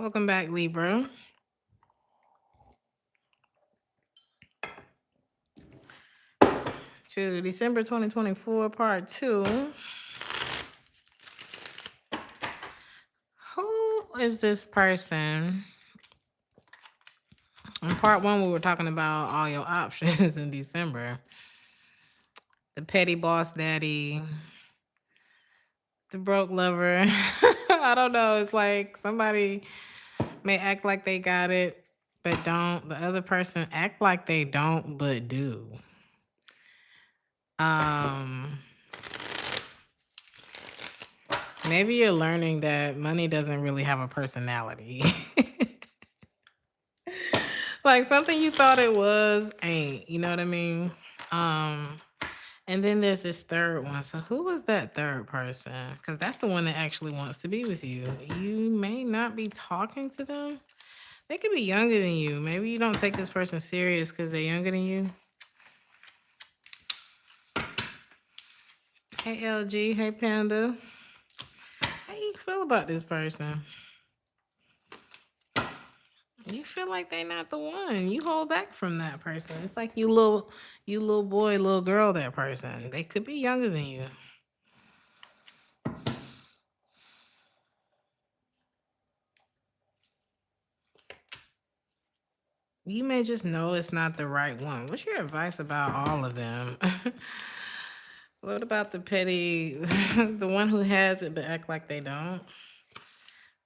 Welcome back, Libra, to December 2024, part 2. Who is this person? In part 1, we were talking about all your options in December. The petty boss daddy, the broke lover. I don't know. It's like somebody may act like they got it, but don't. The other person act like they don't, but do. Maybe you're learning that money doesn't really have a personality. Like something you thought it was ain't, you know what I mean? Um, and then there's this third one. So who was that third person? Because that's the one that actually wants to be with you. You may not be talking to them. They could be younger than you. Maybe you don't take this person serious because they're younger than you. Hey LG, hey Panda. How you feel about this person? You feel like they not the one. You hold back from that person. It's like you little boy, little girl, that person. They could be younger than you. You may just know it's not the right one. What's your advice about all of them? What about the petty, the one who has it but act like they don't?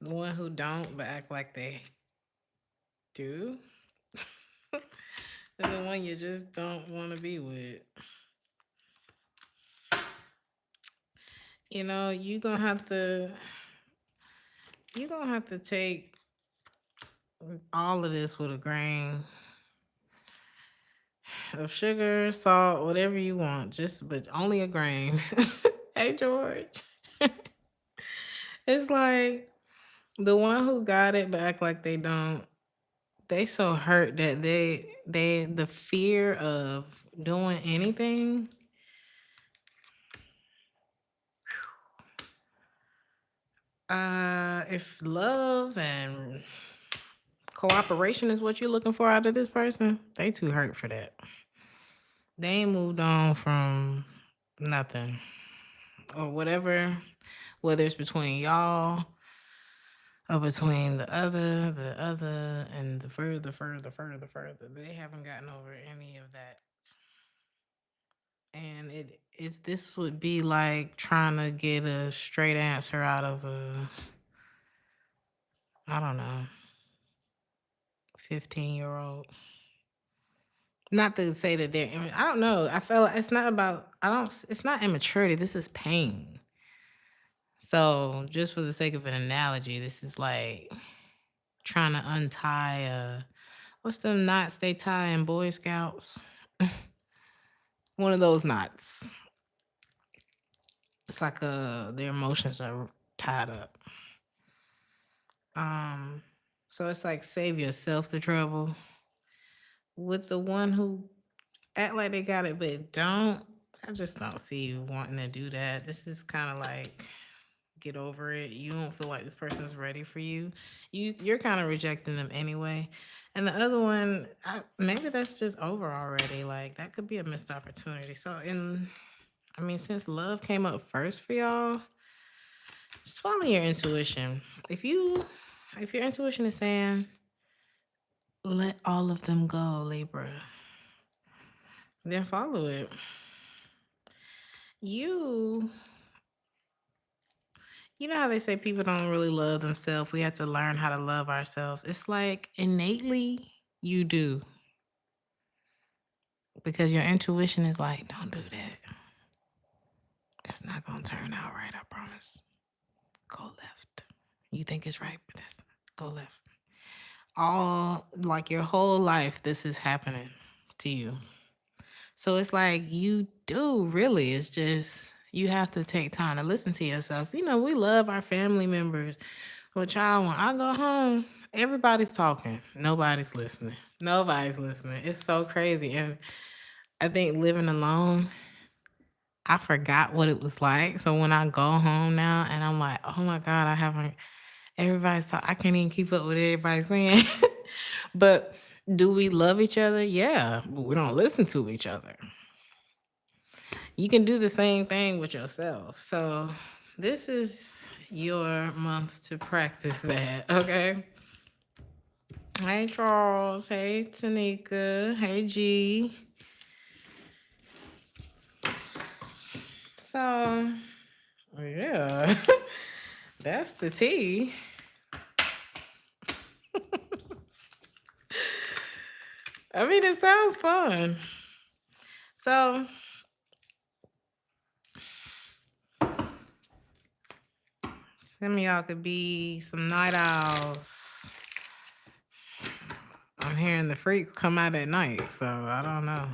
The one who don't but act like they do? And the one you just don't want to be with? You know, you're gonna have to take all of this with a grain of sugar, salt, whatever you want, but only a grain. Hey George. It's like the one who got it but act like they don't. They so hurt that the fear of doing anything. If love and cooperation is what you're looking for out of this person, they too hurt for that. They ain't moved on from nothing or whatever, whether it's between y'all or between the other, and the further. They haven't gotten over any of that. And this would be like trying to get a straight answer out of I don't know, 15-year-old. Not to say that I don't know. I feel like it's not about, it's not immaturity. This is pain. So just for the sake of an analogy, this is like trying to untie what's them knots they tie in Boy Scouts? One of those knots. It's like their emotions are tied up. So it's like save yourself the trouble. With the one who act like they got it but don't, I just don't see you wanting to do that. This is kind of like get over it. You don't feel like this person's ready for you. You're kind of rejecting them anyway. And the other one, maybe that's just over already. Like that could be a missed opportunity. So since love came up first for y'all, just follow your intuition. If your intuition is saying let all of them go, Libra, then follow it. You know how they say people don't really love themselves. We have to learn how to love ourselves. It's like innately you do. Because your intuition is like, don't do that. That's not going to turn out right, I promise. Go left. You think it's right, but go left. All, like your whole life, this is happening to you. So it's like you do really. It's just you have to take time to listen to yourself. You know, we love our family members. But y'all, when I go home, everybody's talking. Nobody's listening. Nobody's listening. It's so crazy. And I think living alone, I forgot what it was like. So when I go home now and I'm like, oh my God, I haven't. Everybody's talking. I can't even keep up with everybody saying. But do we love each other? Yeah, but we don't listen to each other. You can do the same thing with yourself. So this is your month to practice that, okay? Hey Charles, hey Tanika, hey G. So yeah, that's the tea. I mean, it sounds fun. So some of y'all could be some night owls. I'm hearing the freaks come out at night, so I don't know.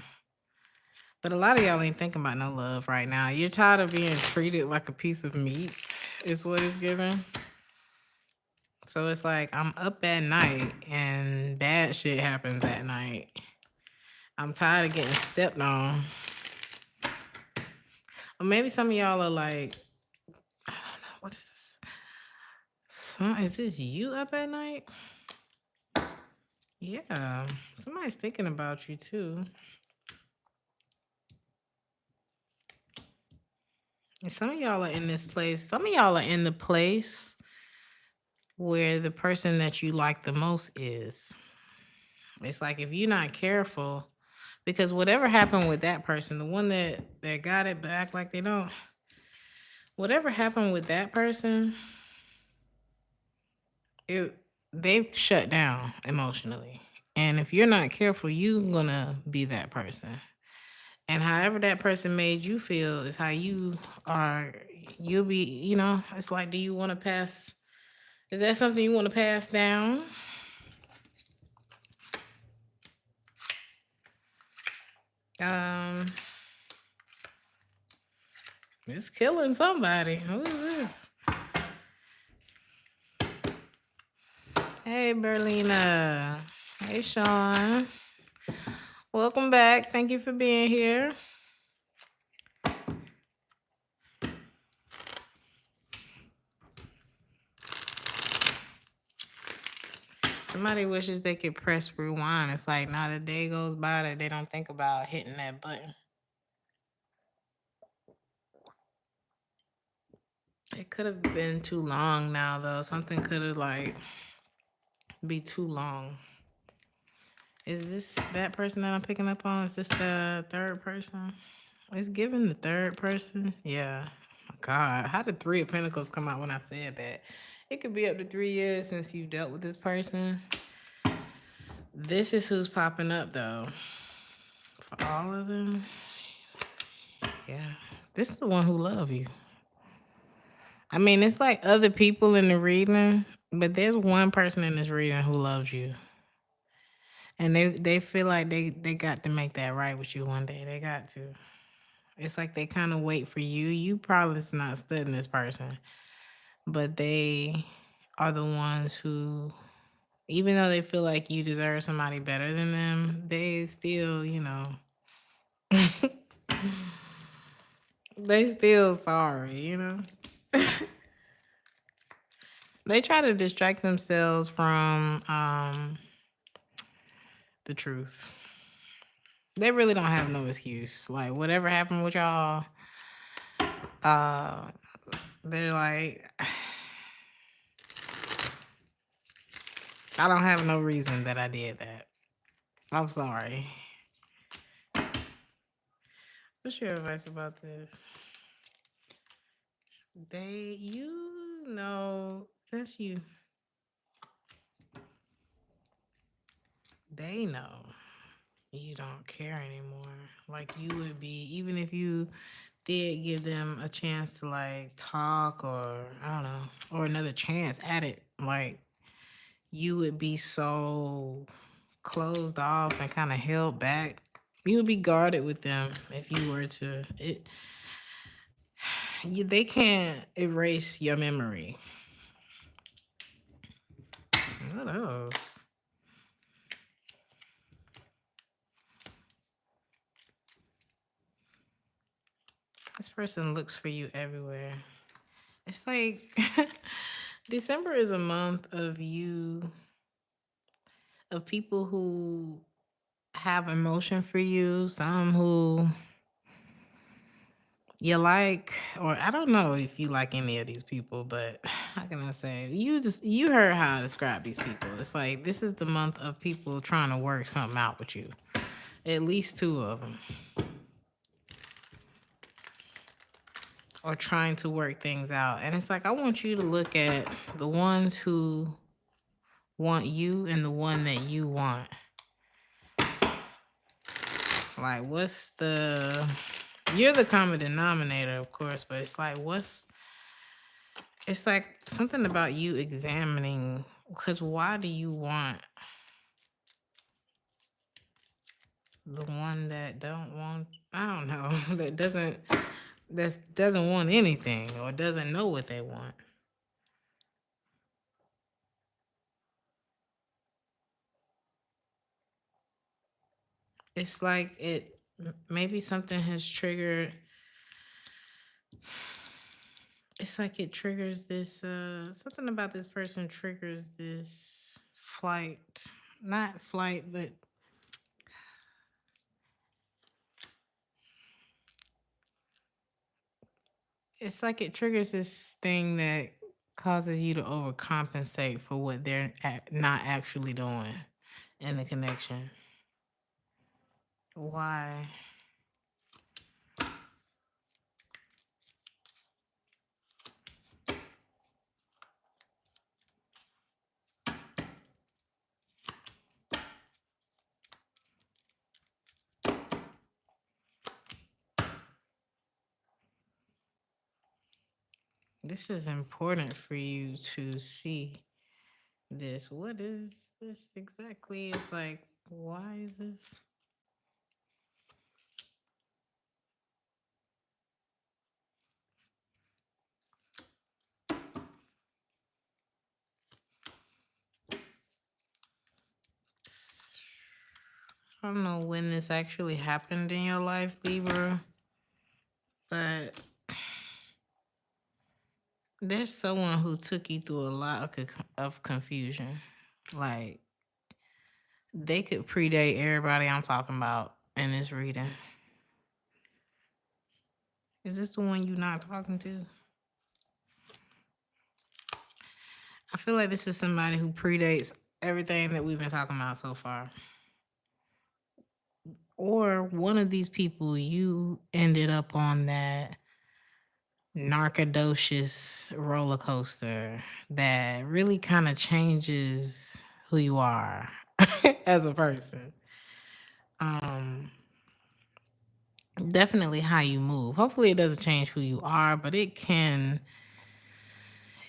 But a lot of y'all ain't thinking about no love right now. You're tired of being treated like a piece of meat, is what it's giving. So it's like I'm up at night and bad shit happens at night. I'm tired of getting stepped on. Or maybe some of y'all are like, I don't know, what is this? Is this you up at night? Yeah, somebody's thinking about you too. And some of y'all are in this place. Some of y'all are in the place where the person that you like the most is. It's like if you're not careful, because whatever happened with that person, the one that got it but act like they don't, whatever happened with that person, they've shut down emotionally. And if you're not careful, you're gonna be that person. And however that person made you feel is how you are. You'll be, it's like, do you want to pass? Is that something you want to pass down? Um, it's killing somebody. Who is this? Hey, Berlina. Hey, Sean. Welcome back. Thank you for being here. Somebody wishes they could press rewind. It's like not a day goes by that they don't think about hitting that button. It could have been too long now, though. Something could have be too long. Is this that person that I'm picking up on? Is this the third person? It's giving the third person. Yeah. Oh, God, how did Three of Pentacles come out when I said that? It could be up to 3 years since you dealt with this person. This is who's popping up, though. For all of them. Yeah. This is the one who love you. I mean, it's like other people in the reading, but there's one person in this reading who loves you. And they feel like they got to make that right with you one day. They got to. It's like they kind of wait for you. You probably is not studying this person, but they are the ones who, even though they feel like you deserve somebody better than them, they still, they still sorry. They try to distract themselves from the truth. They really don't have no excuse. Like whatever happened with y'all, they're like, I don't have no reason that I did that. I'm sorry. What's your advice about this? That's you. They know you don't care anymore. Like you would be, even if you did give them a chance to talk or I don't know, or another chance at it, you would be so closed off and kind of held back. You would be guarded with them if you were to. They can't erase your memory. What else? This person looks for you everywhere. It's like December is a month of people who have emotion for you, some who you like, or I don't know if you like any of these people, but how can I say? You heard how I describe these people. It's like this is the month of people trying to work something out with you. At least two of them. Or trying to work things out. And it's like I want you to look at the ones who want you and the one that you want. Like you're the common denominator, of course, but it's like it's like something about you examining, because why do you want the one that don't want, I don't know, that doesn't want anything or doesn't know what they want. It's like maybe something has triggered. It's like it triggers this something about this person triggers this flight, not flight, but it's like it triggers this thing that causes you to overcompensate for what they're not actually doing in the connection. Why? This is important for you to see this. What is this exactly? It's like, why is this? I don't know when this actually happened in your life, Libra, but there's someone who took you through a lot of confusion. Like, they could predate everybody I'm talking about in this reading. Is this the one you're not talking to? I feel like this is somebody who predates everything that we've been talking about so far. Or one of these people, you ended up on that narcodocious roller coaster that really kind of changes who you are as a person. Definitely how you move. Hopefully it doesn't change who you are, but it can.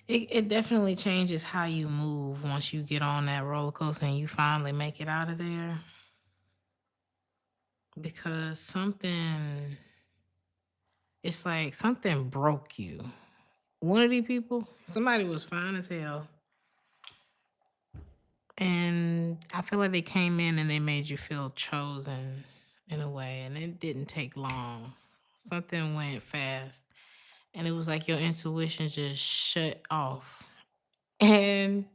It definitely changes how you move once you get on that roller coaster and you finally make it out of there. Because it's like something broke you. One of these people, somebody was fine as hell. And I feel like they came in and they made you feel chosen in a way. And it didn't take long. Something went fast. And it was like your intuition just shut off. And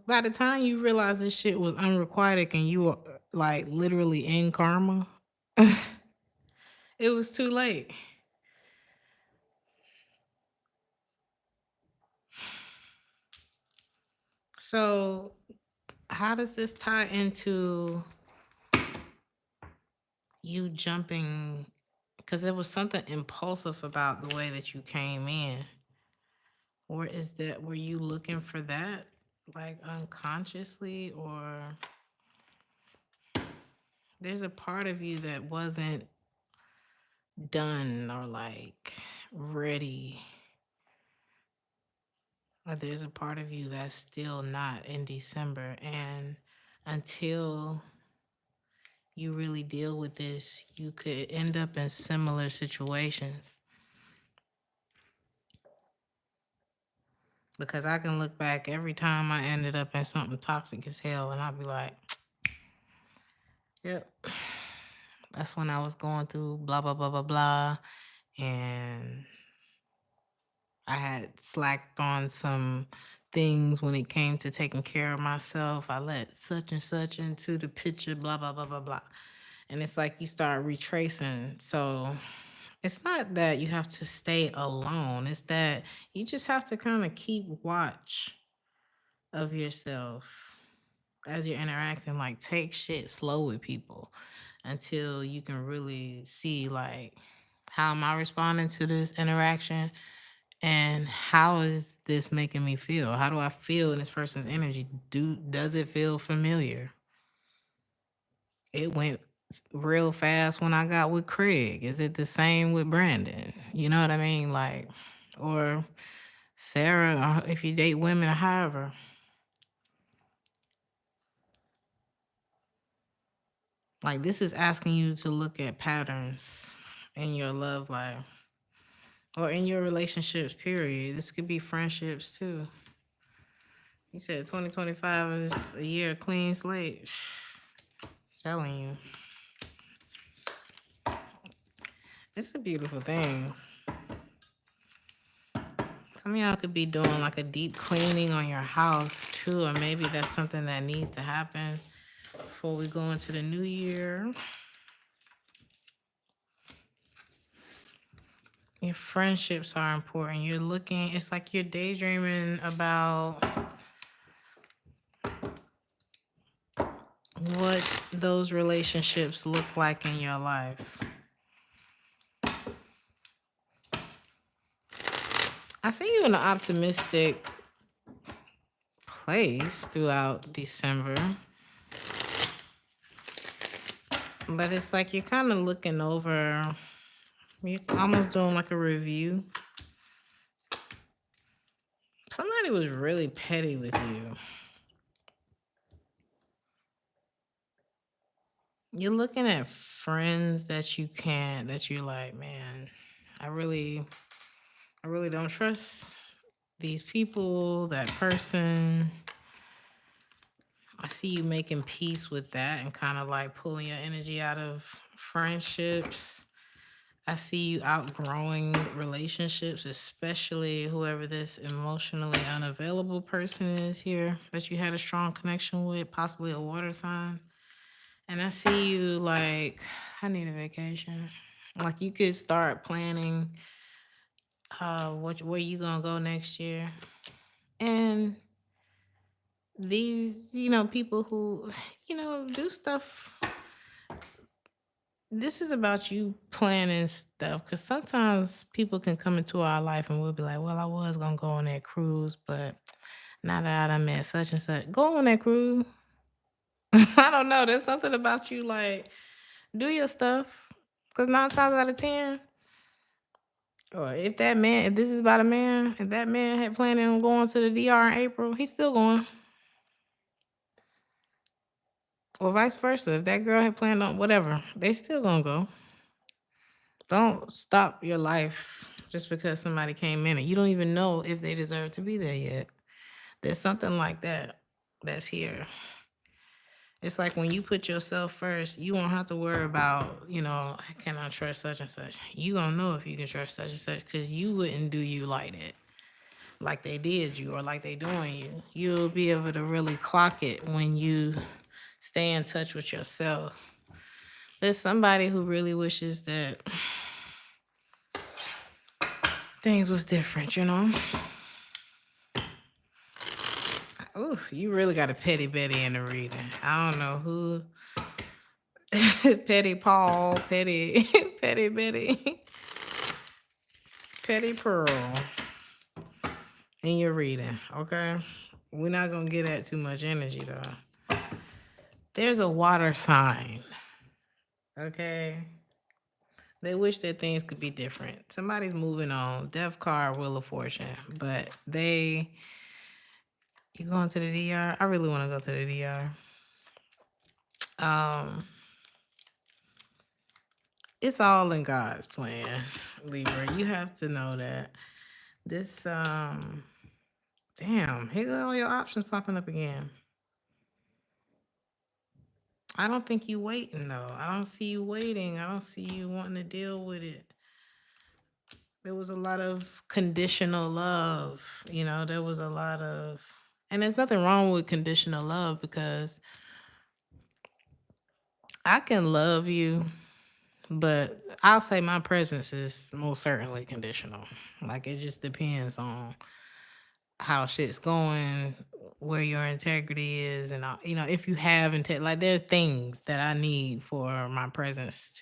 by the time you realize this shit was unrequited and you were like literally in karma, it was too late. So, how does this tie into you jumping? Because there was something impulsive about the way that you came in. Or were you looking for that like unconsciously? Or there's a part of you that wasn't done or like ready, or there's a part of you that's still not in December. And until you really deal with this, you could end up in similar situations. Because I can look back every time I ended up in something toxic as hell, and I'll be like, yep, that's when I was going through blah, blah, blah, blah, blah. And I had slacked on some things when it came to taking care of myself. I let such and such into the picture, blah, blah, blah, blah, blah. And it's like you start retracing. So it's not that you have to stay alone, it's that you just have to kind of keep watch of yourself as you're interacting. Like, take shit slow with people until you can really see, like, how am I responding to this interaction? And how is this making me feel? How do I feel in this person's energy? Does it feel familiar? It went real fast when I got with Craig. Is it the same with Brandon? You know what I mean? Like, or Sarah, if you date women, or however. Like, this is asking you to look at patterns in your love life or in your relationships, period. This could be friendships too. He said 2025 is a year of clean slate. Telling you. It's a beautiful thing. Some of y'all could be doing like a deep cleaning on your house too, or maybe that's something that needs to happen before we go into the new year. Your friendships are important. You're looking, it's like you're daydreaming about what those relationships look like in your life. I see you in an optimistic place throughout December, but it's like you're kind of looking over, you're almost doing like a review. Somebody was really petty with you. You're looking at friends that you can't, that you're like, man, I really don't trust these people, that person. I see you making peace with that and kind of like pulling your energy out of friendships. I see you outgrowing relationships, especially whoever this emotionally unavailable person is here that you had a strong connection with, possibly a water sign. And I see you like, I need a vacation. Like, you could start planning where you gonna go next year. And these, people who, do stuff. This is about you planning stuff, because sometimes people can come into our life and we'll be like, well, I was gonna go on that cruise, but now that I done met such and such, go on that cruise. I don't know. There's something about you, like, do your stuff. Because 9 times out of 10, or if this is about a man, if that man had planned on going to the DR in April, he's still going. Or vice versa. If that girl had planned on whatever, they still gonna go. Don't stop your life just because somebody came in it. You don't even know if they deserve to be there yet. There's something like that that's here. It's like when you put yourself first, you won't have to worry about, can I trust such and such? You gonna know if you can trust such and such, because you wouldn't do you like that, like they did you or like they doing you. You'll be able to really clock it when you stay in touch with yourself. There's somebody who really wishes that things was different, Ooh, you really got a petty Betty in the reading. I don't know who. Petty Paul, petty, petty Betty, petty Pearl in your reading, okay? We're not going to get at too much energy, though. There's a water sign, okay? They wish that things could be different. Somebody's moving on. Death card, Wheel of Fortune. But you going to the DR? I really want to go to the DR. It's all in God's plan, Libra. You have to know that. This, damn, here go all your options popping up again. I don't think you waiting, though. I don't see you waiting. I don't see you wanting to deal with it. There was a lot of conditional love. There was a lot of, and there's nothing wrong with conditional love because I can love you, but I'll say my presence is most certainly conditional. Like it just depends on how shit's going, where your integrity is, and if you have integrity. Like there's things that I need for my presence.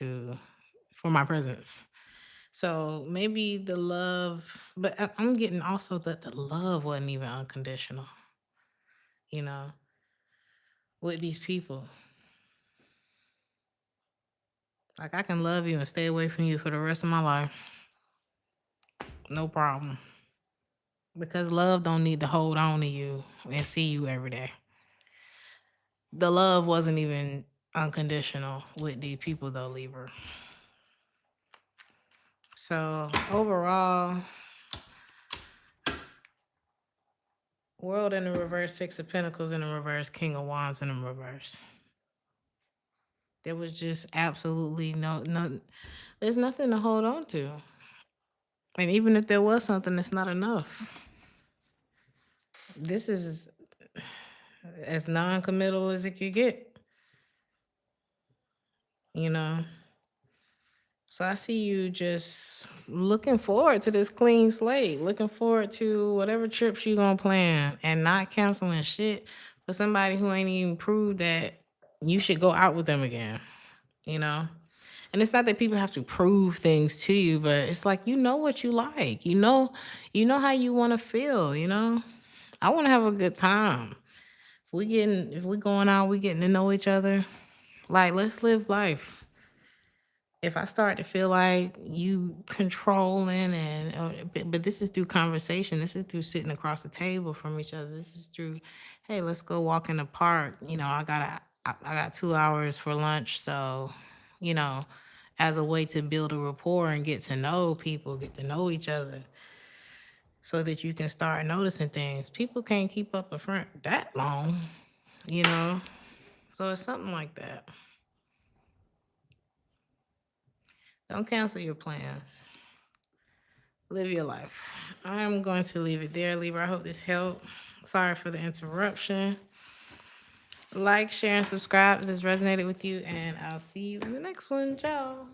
So maybe the love, but I'm getting also that the love wasn't even unconditional, you know, with these people. Like I can love you and stay away from you for the rest of my life. No problem. Because love don't need to hold on to you and see you every day. The love wasn't even unconditional with these people though, Libra. So overall, World in the reverse, Six of Pentacles in the reverse, King of Wands in the reverse. There was just absolutely no, there's nothing to hold on to. And even if there was something, it's not enough. This is as non-committal as it could get, you know. So I see you just looking forward to this clean slate, looking forward to whatever trips you're gonna plan and not canceling shit for somebody who ain't even proved that you should go out with them again, you know? And it's not that people have to prove things to you, but it's like you know what you like. You know how you want to feel, you know? I want to have a good time. If we going out, we getting to know each other. Like, let's live life. If I start to feel like you controlling but this is through conversation. This is through sitting across the table from each other. This is through, hey, let's go walk in the park. I got 2 hours for lunch, so you know, as a way to build a rapport and get to know people, get to know each other, so that you can start noticing things. People can't keep up a front that long, you know. So it's something like that. Don't cancel your plans. Live your life. I'm going to leave it there, Libra. I hope this helped. Sorry for the interruption. Like, share, and subscribe if this resonated with you, and I'll see you in the next one. Ciao.